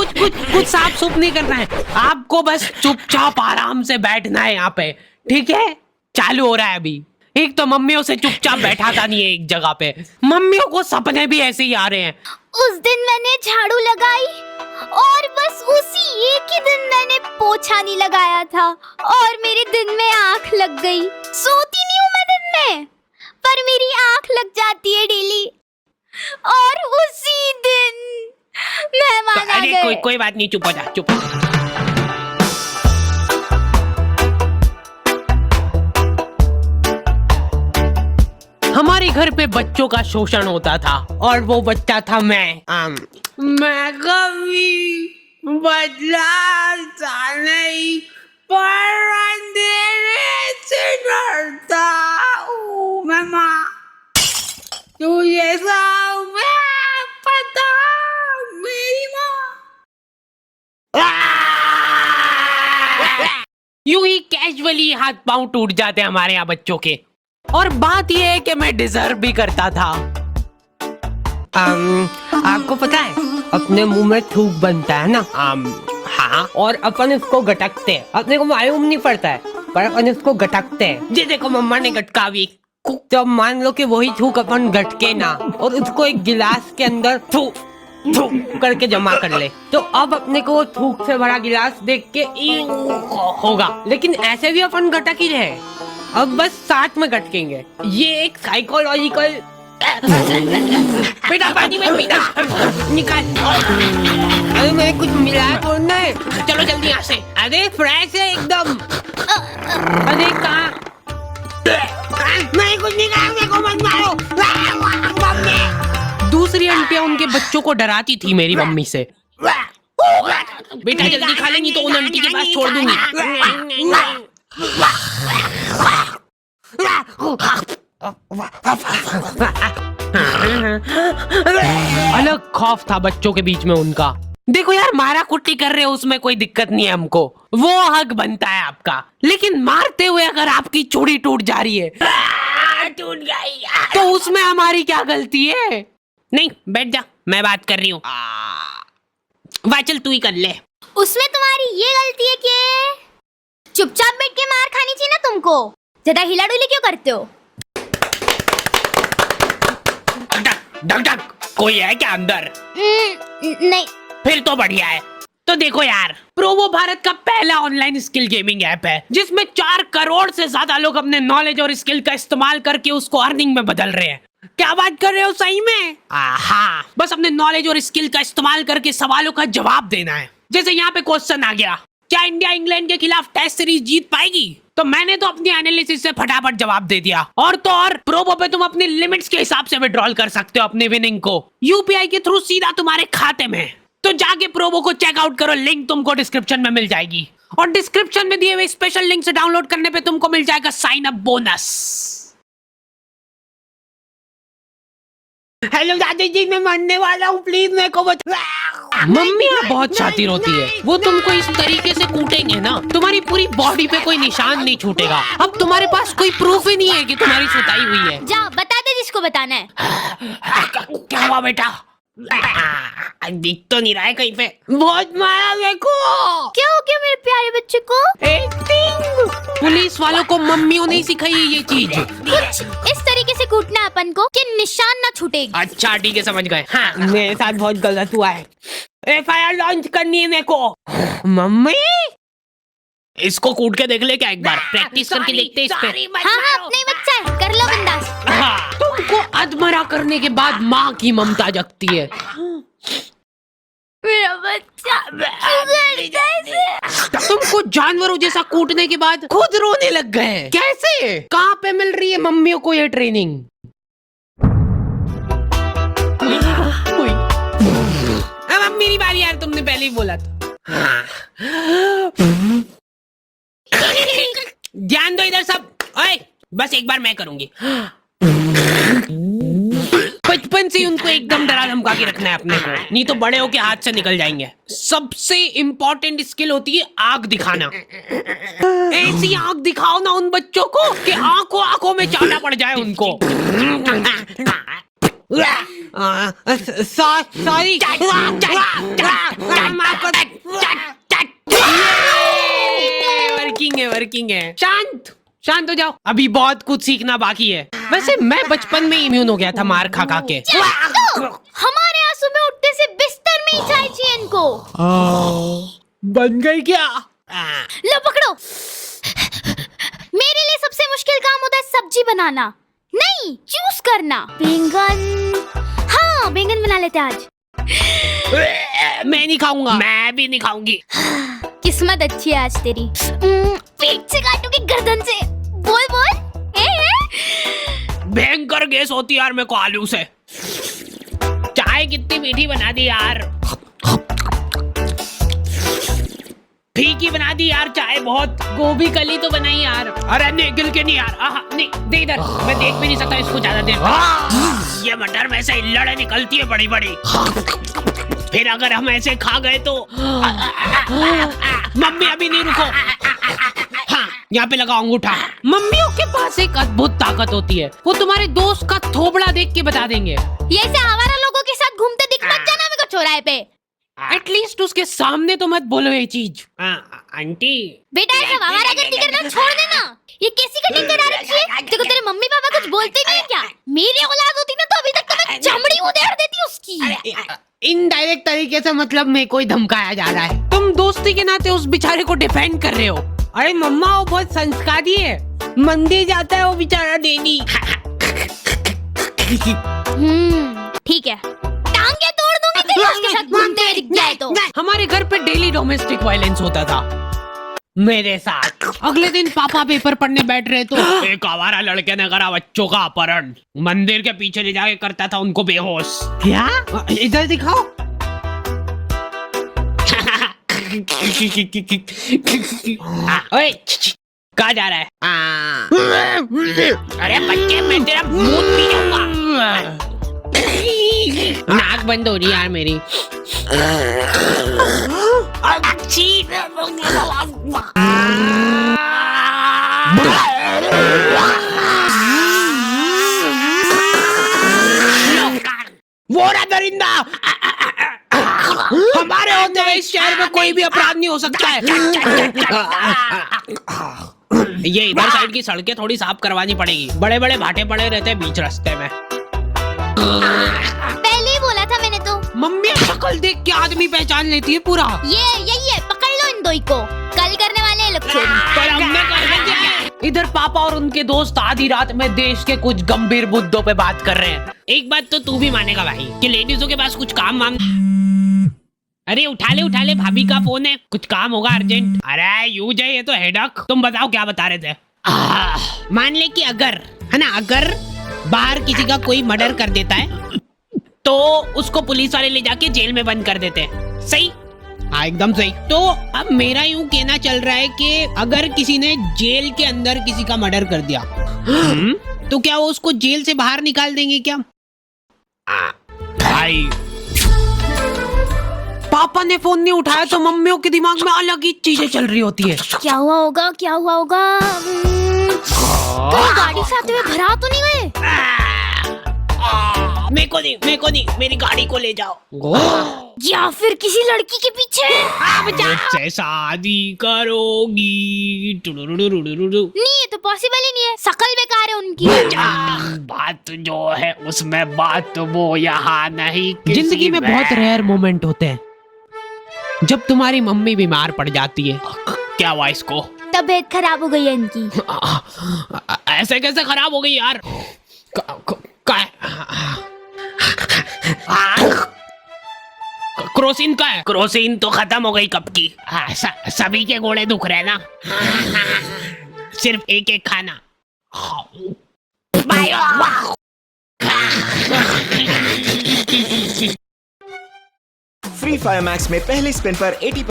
कुछ साफ सुफ नहीं करना है आपको, बस चुपचाप आराम से बैठना है यहाँ पे, ठीक है? चालू हो रहा है अभी। एक तो मम्मियों से चुपचाप बैठाता नहीं है एक जगह पे, मम्मियों को सपने भी ऐसे ही आ रहे हैं। उस दिन मैंने झाड़ू लगाई और बस उसी एक ही दिन मैंने पोछा नहीं लगाया था और मेरे दिन में आंख लग गई। सोती नहीं हूँ मैं दिन में, पर मेरी आंख लग जाती है डेली और उसी दिन मेहमान आ गए। कोई बात नहीं, चुप हो जा, चुप। हमारे घर पे बच्चों का शोषण होता था और वो बच्चा था मैं कभी बदलाता नहीं, पर अंधेरे से डरता हूँ मैं माँ, तुझे सब पता मेरी माँ। यूं ही कैजुअली हाथ पांव टूट जाते हैं हमारे यहाँ बच्चों के। और बात यह है कि मैं डिजर्व भी करता था। आपको पता है अपने मुंह में थूक बनता है ना? हाँ, और अपन इसको गटकते हैं, अपने को मालूम नहीं पड़ता है पर अपन इसको गटकते हैं। जी देखो मम्मा ने गटका भी, तो मान लो कि वही थूक अपन गटके ना और उसको एक गिलास के अंदर थूक करके जमा कर ले, तो अब अपने को थूक से भरा गिलास देख के होगा, लेकिन ऐसे भी अपन गटक ही रहे, अब बस साथ में गटकेंगे। ये एक साइकोलॉजिकल। बेटा पानी में पीना निकाल। अरे मैंने कुछ मिलाया तो नहीं, चलो जल्दी यहाँ से। अरे फ्रेश है एकदम। अरे कहाँ? मैं कुछ नहीं कहा, मेरे को मत मारो। दूसरी आंटियां उनके बच्चों को डराती थी मेरी मम्मी से। बेटा जल्दी खा लेंगी तो उन आंटी के पास छोड़ दूंगी। अलग खौफ था बच्चों के बीच में उनका। देखो यार, मारा कुट्टी कर रहे हो उसमें कोई दिक्कत नहीं है हमको, वो हक बनता है आपका, लेकिन मारते हुए अगर आपकी चूड़ी टूट जा रही है टूट गई तो उसमें हमारी क्या गलती है? नहीं बैठ जा, मैं बात कर रही हूँ। वाह चल तू ही कर ले। उसमें तुम्हारी ये गलती है कि चुपचाप बैठ के मार खानी चाहिए ना तुमको, ज्यादा हिला डुली क्यों करते हो? डक डक कोई है क्या अंदर? नहीं। फिर तो बढ़िया है। तो देखो यार, प्रोवो भारत का पहला ऑनलाइन स्किल गेमिंग ऐप है जिसमें 4 करोड़ से ज्यादा लोग अपने नॉलेज और स्किल का इस्तेमाल करके उसको अर्निंग में बदल रहे हैं। क्या बात कर रहे हो सही में? हाँ, बस अपने नॉलेज और स्किल का इस्तेमाल करके सवालों का जवाब देना है। जैसे यहाँ पे क्वेश्चन आ गया, क्या इंडिया इंग्लैंड के खिलाफ टेस्ट सीरीज जीत पाएगी? तो मैंने तो अपनी एनालिसिस से फटाफट जवाब दे दिया। और तो और प्रोबो पे तुम अपनी लिमिट्स के हिसाब से विड्रॉल कर सकते हो अपनी विनिंग को यूपीआई के थ्रू सीधा तुम्हारे खाते में। तो जाके प्रोबो को चेकआउट करो, लिंक तुमको डिस्क्रिप्शन में मिल जाएगी और डिस्क्रिप्शन में दिए हुए स्पेशल लिंक से डाउनलोड करने पे तुमको मिल जाएगा साइन अप बोनस। हेलो दादी जी, मैं मरने वाला हूँ, प्लीज मेरे को बचा। मम्मी बहुत शातिर होती है, वो तुमको इस तरीके से कूटेंगे ना तुम्हारी पूरी बॉडी पे कोई निशान नहीं छूटेगा। अब तुम्हारे पास कोई प्रूफ ही नहीं है कि तुम्हारी सुताई हुई है। जा बता दे जिसको बताना है। क्या हुआ बेटा? दिख तो नहीं रहा है कहीं पे। बहुत मारा मेरे को। क्या हो गया मेरे प्यारे बच्चे को? पुलिस वालों को मम्मियों ने सिखाई है ये चीज। कुछ इस तरीके से कूटना अपन को कि निशान ना छूटेगी। अच्छा ठीक है, समझ गए। हाँ, मेरे साथ बहुत गलत हुआ है, FIR लॉन्च करनी है मेरे को। मम्मी इसको कूट के देख ले क्या एक बार, प्रैक्टिस करके देखते इस पे। हाँ अपने ही बच्चा है, कर लो बिंदास। तुमको अधमरा करने के बाद माँ की ममता जगती है। मेरा बच्चा तुमको जानवरों जैसा कूटने के बाद खुद रोने लग गए। कैसे? कहाँ पे मिल रही है मम्मियों को ये ट्रेनिंग? अब मेरी बारी यार, तुमने पहले ही बोला था। ध्यान दो इधर सब। ओए, बस एक बार मैं करूंगी। बचपन से उनको एकदम डरा धमका के रखना है अपने को, नहीं तो बड़े होके हाथ से निकल जाएंगे। सबसे इम्पोर्टेंट स्किल होती है आंख दिखाना। ऐसी आंख दिखाओ ना उन बच्चों को कि आंखों आंखों में चाटा पड़ जाए उनको। सॉरी, माफ वर्किंग है। शांत शांत हो जाओ, अभी बहुत कुछ सीखना बाकी है। वैसे मैं बचपन में इम्यून हो गया था मार खा खा के। हमारे यहाँ सुबह उठने से बिस्तर में ही चाय चाहिए इनको। बन गई क्या? लो पकड़ो। मेरे लिए सबसे मुश्किल काम होता है सब्जी बनाना, नहीं चूज करना। बैंगन, हाँ बैंगन बना लेते आज। मैं नहीं खाऊंगा। मैं भी नहीं खाऊंगी। किस्मत अच्छी है आज तेरी। पेट से काटूंगी गर्दन से। बोल बोल। भयंकर गैस होती यार मेरे को आलू से। चाय कितनी मीठी बना दी यार, फीकी बना दी यार चाय बहुत। गोभी कली तो बनाई यार। अरे नहीं गिल के नहीं यार। नहीं दे इधर, मैं देख भी नहीं सकता इसको ज्यादा देर। ये मटर में से लड़े निकलती है बड़ी बड़ी, फिर अगर हम ऐसे खा गए तो। मम्मी अभी नहीं रुको। हाँ यहाँ पे लगा अंगूठा। मम्मियों के पास एक अद्भुत ताकत होती है, वो तुम्हारे दोस्त का थोबड़ा देख के बता देंगे। ये से आवारा लोगों के साथ घूमते दिख मत जाना मेरे को चौराहे पे। एटलीस्ट उसके सामने तो मत बोलो ये चीज। आंटी बेटा ऐसा आवारा गर्दी करना छोड़ देना। ये कैसी कटिंग करा रखी है? देखो तेरे मम्मी पापा कुछ बोलते नहीं है क्या? मेरी औलाद होती ना तो अभी तक तो मैं चमड़ी उधेड़ देती उसकी। इनडायरेक्ट तरीके से मतलब में कोई धमकाया जा रहा है। तुम दोस्ती के नाते उस बेचारे को डिफेंड कर रहे हो। अरे मम्मा वो बहुत संस्कारी है, मंदिर जाता है वो बेचारा डेली। ठीक है, टांगे तोड़ दूंगी तेरी उसके साथ घूमते हुए दिख जाए तो। हमारे घर पे डेली डोमेस्टिक वायलेंस होता था मेरे साथ। अगले दिन पापा पेपर पढ़ने बैठ रहे तो एक आवारा लड़के ने करा बच्चों का अपहरण, मंदिर के पीछे ले जाके करता था उनको बेहोश। क्या? इधर दिखाओ। ओए कहाँ जा रहा है? अरे बच्चे मैं तेरा मुंह पी जाऊंगा। नाक बंद हो रही यार मेरी। वो रहा दरिंदा। हमारे होते हुए इस शहर में कोई भी अपराध नहीं हो सकता है। ये इधर साइड की सड़कें थोड़ी साफ करवानी पड़ेगी, बड़े बड़े भाटे पड़े रहते हैं बीच रास्ते में। पहले ही बोला था मैंने तो। मम्मी शक्ल देख के आदमी पहचान लेती है पूरा। ये यही है, पकड़ लो इन दो को, कल करने वाले हैं लोग चोरी। इधर पापा और उनके दोस्त आधी रात में देश के कुछ गंभीर मुद्दों पे बात कर रहे हैं। एक बात तो तू भी मानेगा भाई कि लेडीजों के पास कुछ काम वाम। अरे उठा ले भाभी का फोन है, कुछ काम होगा अर्जेंट। अरे यूज है ये तो हेडक। तुम बताओ क्या बता रहे थे? मान ले कि अगर है ना, अगर बाहर किसी का कोई मर्डर कर देता है तो उसको पुलिस वाले ले जाके जेल में बंद कर देते हैं। सही? हाँ एकदम सही। तो अब मेरा यूं कहना चल रहा है कि अगर किसी ने जेल के अंदर किसी का मर्डर कर दिया तो क्या वो उसको जेल से बाहर निकाल देंगे क्या? भाई पापा ने फोन नहीं उठाया तो मम्मियों के दिमाग में अलग ही चीजें चल रही होती है। क्या हुआ होगा? कोई गाड़ी से आते हुए भरा तो नहीं गए? मेरे को नहीं, मेरी गाड़ी को ले जाओ। या फिर किसी लड़की के पीछे। मुझसे शादी करोगी? नहीं, ये तो पॉसिबल ही नहीं है, शकल बेकार है उनकी। बात जो है उसमें बात वो यहाँ नहीं। जिंदगी में बहुत रेयर मोमेंट होते हैं जब तुम्हारी मम्मी बीमार पड़ जाती है। क्या हुआ इसको? तबीयत खराब हो गई है इनकी। ऐसे कैसे खराब हो गई यार? क्रोसिन का है? क्रोसिन तो खत्म हो गई कब की। सभी के गोड़े दुख रहे ना, सिर्फ एक एक खाना। फ्री फायर मैक्स में पहले स्पिन पर 80